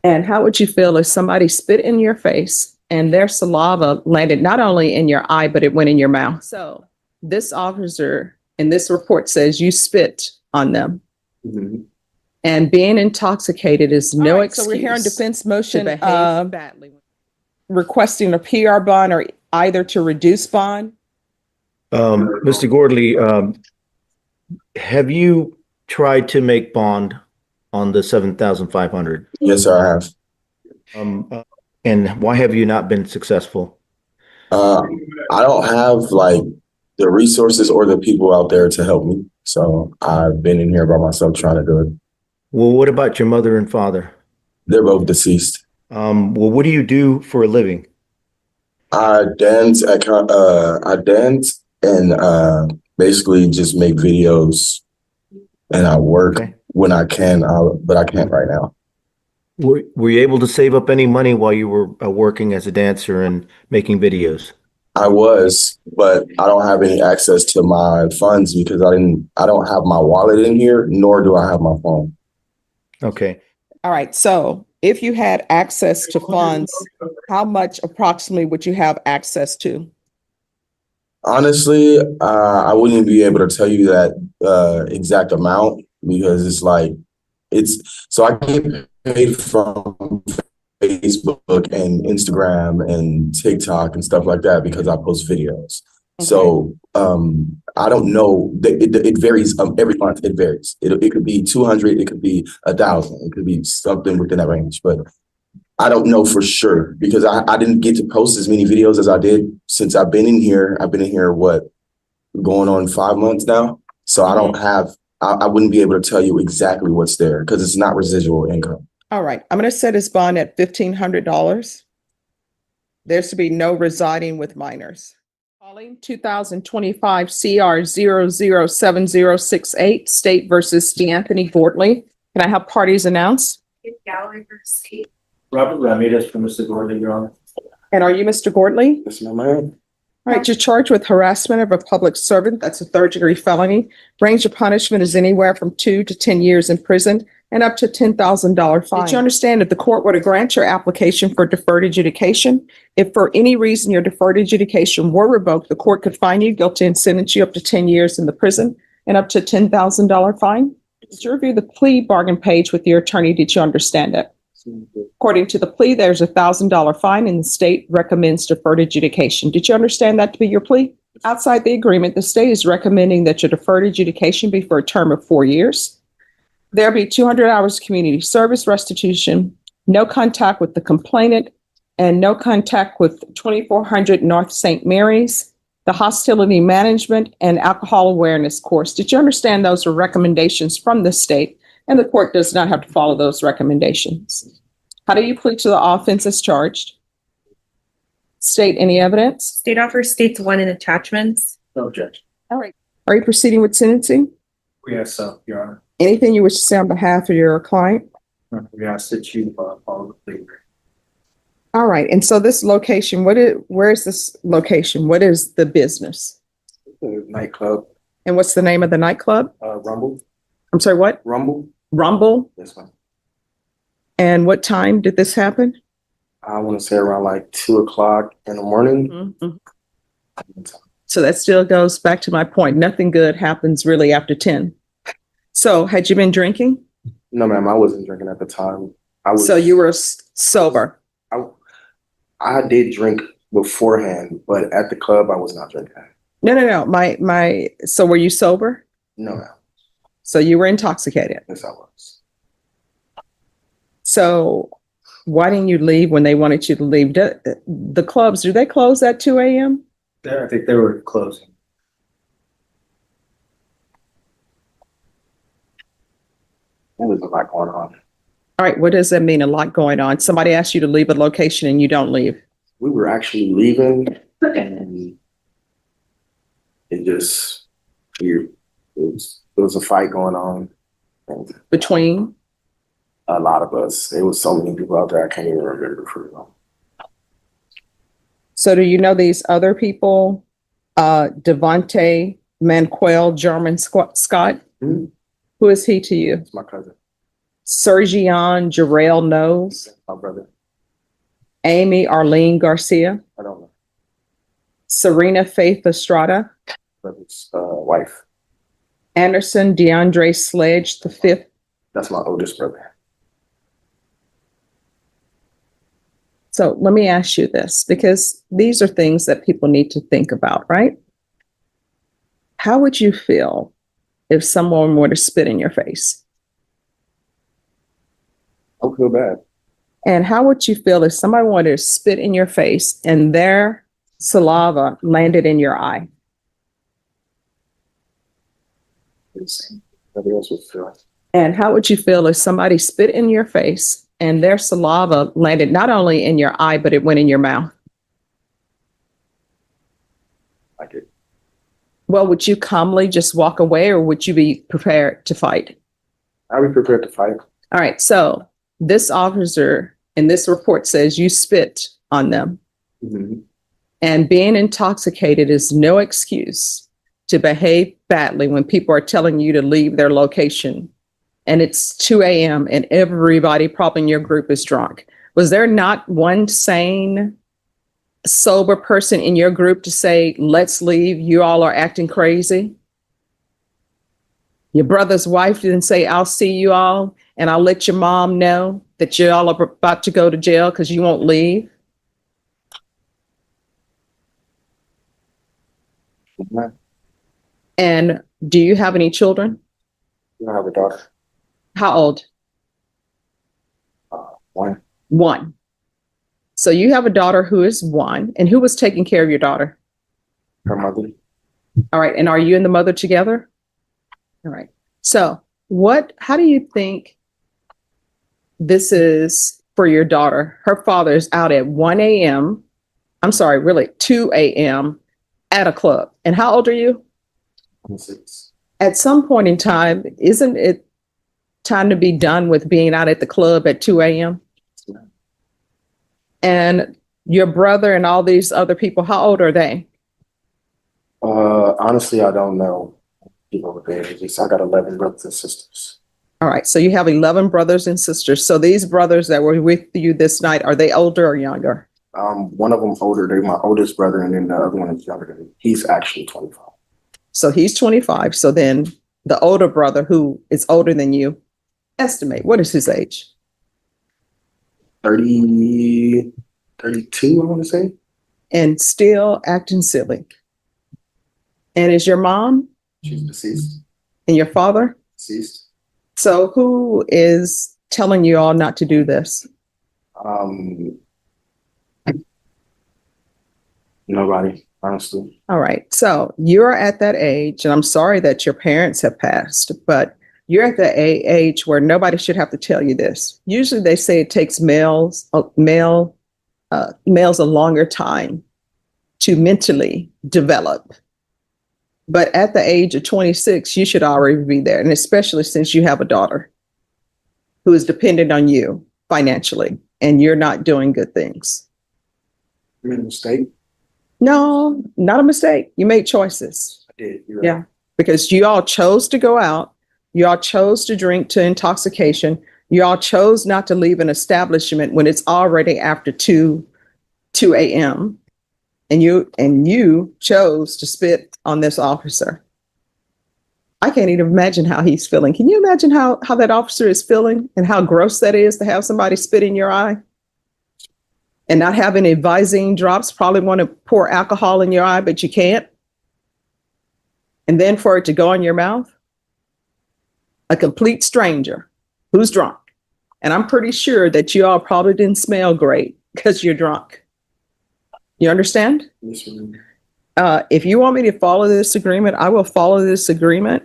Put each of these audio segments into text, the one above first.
And how would you feel if somebody spit in your face and their saliva landed not only in your eye, but it went in your mouth? So this officer in this report says you spit on them. Mhm. And being intoxicated is no excuse. So we're here on defense motion to behave badly. requesting a PR bond or either to reduce bond. Mr. Gordley, have you tried to make bond on the 7,500? Yes, sir, I have. And why have you not been successful? I don't have like the resources or the people out there to help me. So I've been in here by myself trying to do it. Well, what about your mother and father? They're both deceased. Well, what do you do for a living? I dance and basically just make videos, and I work when I can, but I can't right now. Were you able to save up any money while you were working as a dancer and making videos? I was, but I don't have any access to my funds because I don't have my wallet in here, nor do I have my phone. Okay. All right. So if you had access to funds, how much approximately would you have access to? Honestly, I wouldn't be able to tell you that exact amount because so I get paid from Facebook and Instagram and TikTok and stuff like that because I post videos. Okay. So I don't know. It varies every month. It varies. It could be 200. It could be 1,000. It could be something within that range. But I don't know for sure because I didn't get to post as many videos as I did since I've been in here. I've been in here, going on 5 months now. So I don't have, I wouldn't be able to tell you exactly what's there because it's not residual income. All right. I'm going to set his bond at $1,500. There's to be no residing with minors. Calling 2025 CR 007068, State versus DeAnthony Gordley. Can I have parties announced? Gallery versus State. Robert Ramirez for Mr. Gordley, Your Honor. And are you Mr. Gordley? Yes, ma'am. All right, you're charged with harassment of a public servant. That's a third-degree felony. Range of punishment is anywhere from 2 to 10 years in prison and up to $10,000 fine. Did you understand that the court were to grant your application for deferred adjudication? If for any reason your deferred adjudication were revoked, the court could find you guilty and sentence you up to 10 years in the prison and up to $10,000 fine. Did you review the plea bargain page with your attorney? Did you understand it? According to the plea, there's a $1,000 fine and the state recommends deferred adjudication. Did you understand that to be your plea? Outside the agreement, the state is recommending that your deferred adjudication be for a term of 4 years. There'll be 200 hours community service restitution, no contact with the complainant, and no contact with 2400 North St. Mary's, the hostility management and alcohol awareness course. Did you understand those are recommendations from the state and the court does not have to follow those recommendations? How do you plead to the offense as charged? State any evidence? State offers states 1 in attachments. No objection. All right. Are you proceeding with sentencing? Yes, so, Your Honor. Anything you wish to say on behalf of your client? We ask that you follow the plea. All right. And so this location, where is this location? What is the business? Nightclub, And what's the name of the nightclub? Rumble. I'm sorry, what? Rumble? Rumble? Yes, ma'am. And what time did this happen? I want to say around like 2 o'clock in the morning. So that still goes back to my point. Nothing good happens really after 10. So had you been drinking? No, ma'am, I wasn't drinking at the time. So you were sober? I did drink beforehand, but at the club, I was not drinking. No. So were you sober? No, ma'am. So you were intoxicated? Yes, I was. So why didn't you leave when they wanted you to leave? The clubs, do they close at 2 a.m.? I think they were closing. There was a lot going on. All right, what does that mean, a lot going on? Somebody asked you to leave a location and you don't leave? We were actually leaving and it just, it was a fight going on. And Between? a lot of us. There was so many people out there, I can't even remember for real. So do you know these other people? Devontae Manquel, German Scott? Mhm. Who is he to you? It's my cousin. Sergion Jarrell Knowles, My brother. Amy Arlene Garcia, I don't know. Serena Faith Estrada, Brother's wife. Anderson DeAndre Sledge V. That's my oldest brother. So let me ask you this, because these are things that people need to think about, right? How would you feel if someone were to spit in your face? I feel bad. And how would you feel if somebody wanted to spit in your face and their saliva landed in your eye? Nobody else would feel it. And how would you feel if somebody spit in your face and their saliva landed not only in your eye, but it went in your mouth? Like it. Well, would you calmly just walk away, or would you be prepared to fight? I'll be prepared to fight. All right. So this officer in this report says you spit on them, Mm-hmm. and being intoxicated is no excuse to behave badly when people are telling you to leave their location. And it's 2 a.m. and everybody probably in your group is drunk. Was there not one sane, sober person in your group to say, let's leave, you all are acting crazy? Your brother's wife didn't say, I'll see you all and I'll let your mom know that you all are about to go to jail because you won't leave? Mm-hmm. And do you have any children? I have a daughter. How old? One. One. So you have a daughter who is one, and who was taking care of your daughter? Her mother. All right. And are you and the mother together? All right. So how do you think this is for your daughter? Her father is out at 1 a.m. I'm sorry, really 2 a.m. at a club. And how old are you? 26. At some point in time, isn't it time to be done with being out at the club at 2 a.m.? And your brother and all these other people, how old are they? Honestly, I don't know. People with their ages. I got 11 brothers and sisters. All right. So you have 11 brothers and sisters. So these brothers that were with you this night, are they older or younger? One of them older. They're my oldest brother, and then the other one is younger than me. He's actually 25. So he's 25. So then the older brother who is older than you, estimate, what is his age? 30, 32, I want to say. And still acting silly. And is your mom She's deceased. and your father? Deceased. So who is telling you all not to do this? Nobody, honestly. All right. So you're at that age, and I'm sorry that your parents have passed, but you're at the age where nobody should have to tell you this. Usually they say it takes males a longer time to mentally develop. But at the age of 26, you should already be there. And especially since you have a daughter who is dependent on you financially, and you're not doing good things. You made a mistake? No, not a mistake. You made choices. I did. You're Yeah. Because you all chose to go out. You all chose to drink to intoxication. You all chose not to leave an establishment when it's already after 2 a.m. And you chose to spit on this officer. I can't even imagine how he's feeling. Can you imagine how that officer is feeling and how gross that is to have somebody spit in your eye? And not have any Visine drops, probably want to pour alcohol in your eye, but you can't. And then for it to go in your mouth. A complete stranger who's drunk. And I'm pretty sure that you all probably didn't smell great because you're drunk. You understand? Yes, ma'am. If you want me to follow this agreement, I will follow this agreement.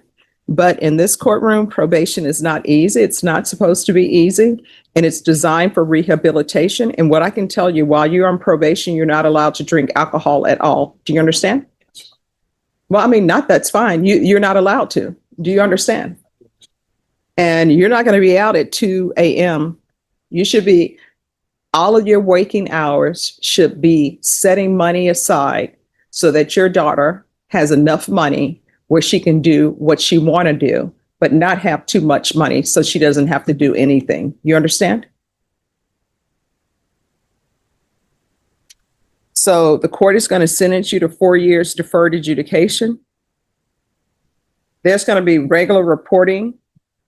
But in this courtroom, probation is not easy. It's not supposed to be easy. And it's designed for rehabilitation. And what I can tell you, while you're on probation, you're not allowed to drink alcohol at all. Do you understand? Well, I mean, that's fine. You're not allowed to. Do you understand? And you're not going to be out at 2 a.m. You should be, all of your waking hours should be setting money aside so that your daughter has enough money where she can do what she want to do but not have too much money so she doesn't have to do anything. You understand? So the court is going to sentence you to 4 years deferred adjudication. There's going to be regular reporting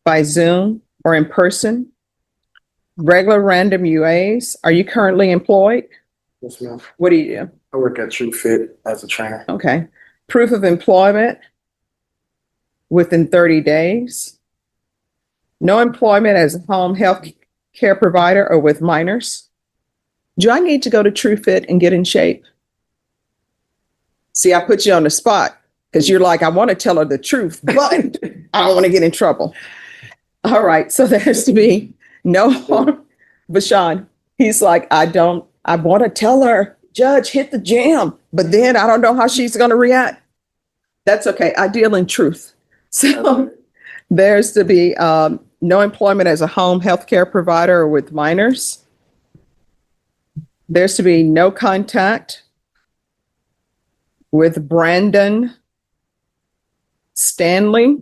by Zoom or in person, regular random UAs. Are you currently employed? Yes, ma'am. What do you do? I work at True Fit as a trainer. Okay. Proof of employment within 30 days. No employment as a home health care provider or with minors. Do I need to go to True Fit and get in shape? See, I put you on the spot because you're like, I want to tell her the truth, but I don't want to get in trouble. All right. So there has to be no harm. Bashan, he's like, I want to tell her, Judge, hit the gym, but then I don't know how she's going to react. That's okay. I deal in truth. So there's to be no employment as a home health care provider or with minors. There's to be no contact with Brandon Stanley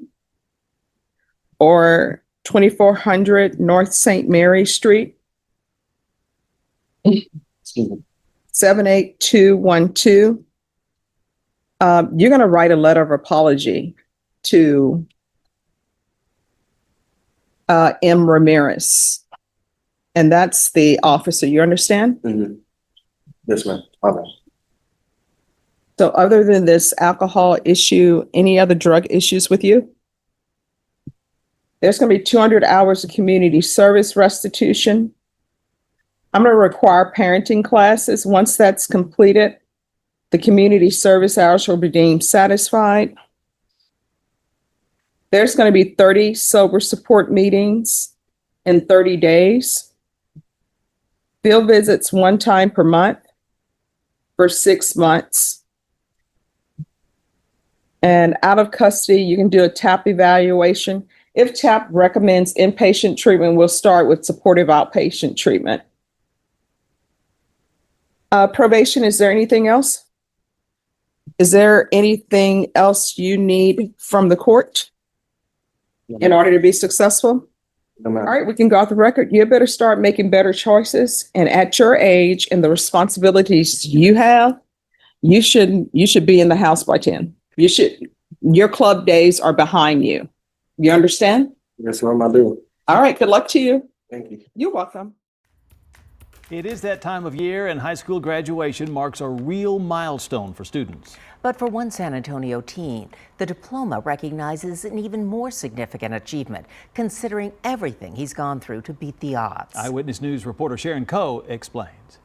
or 2400 North St. Mary Street, Excuse me. 78212. You're going to write a letter of apology to M. Ramirez. And that's the officer, you understand? Mhm. Yes, ma'am. Okay. So other than this alcohol issue, any other drug issues with you? There's going to be 200 hours of community service restitution. I'm going to require parenting classes. Once that's completed, the community service hours will be deemed satisfied. There's going to be 30 sober support meetings in 30 days. Field visits 1 time per month for 6 months. And out of custody, you can do a TAP evaluation. If TAP recommends inpatient treatment, we'll start with supportive outpatient treatment. Probation, is there anything else? Is there anything else you need from the court in order to be successful? No, ma'am. All right, we can go off the record. You better start making better choices. And at your age and the responsibilities you have, you should be in the house by 10. Your club days are behind you. You understand? Yes, ma'am, I do. All right, good luck to you. Thank you. You're welcome. It is that time of year, and high school graduation marks a real milestone for students. But for one San Antonio teen, the diploma recognizes an even more significant achievement, considering everything he's gone through to beat the odds. Eyewitness News reporter Sharon Coe explains.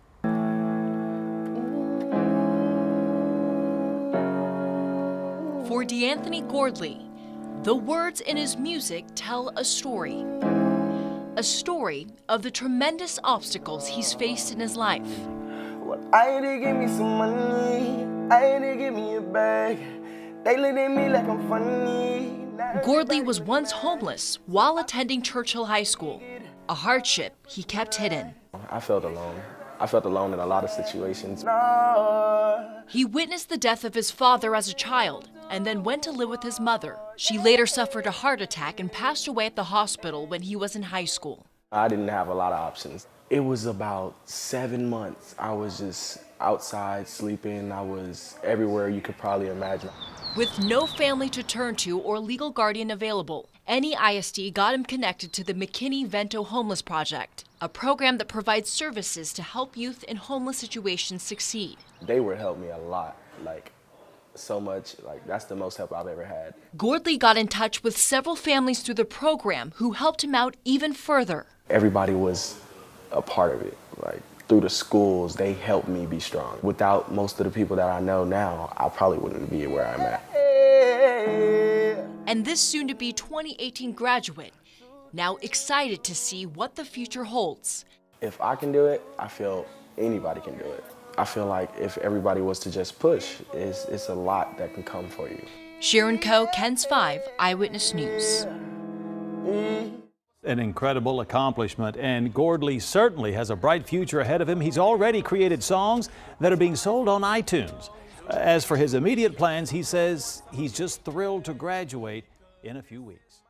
For DeAnthony Gordley, the words in his music tell a story. A story of the tremendous obstacles he's faced in his life. Well, I did give me some money, I did give me a bag. They look at me like I'm funny. Gordley was once homeless while attending Churchill High School, a hardship he kept hidden. I felt alone. I felt alone in a lot of situations. He witnessed the death of his father as a child and then went to live with his mother. She later suffered a heart attack and passed away at the hospital when he was in high school. I didn't have a lot of options. It was about 7 months. I was just outside sleeping. I was everywhere you could probably imagine. With no family to turn to or legal guardian available, any ISD got him connected to the McKinney-Vento Homeless Project, a program that provides services to help youth in homeless situations succeed. They would help me a lot, so much. That's the most help I've ever had. Gordley got in touch with several families through the program who helped him out even further. Everybody was a part of it. Through the schools, they helped me be strong. Without most of the people that I know now, I probably wouldn't be where I'm at. And this soon-to-be 2018 graduate, now excited to see what the future holds. If I can do it, I feel anybody can do it. I feel like if everybody was to just push, it's a lot that can come for you. Sharon Coe, KENS 5, Eyewitness News. An incredible accomplishment, and Gordley certainly has a bright future ahead of him. He's already created songs that are being sold on iTunes. As for his immediate plans, he says he's just thrilled to graduate in a few weeks.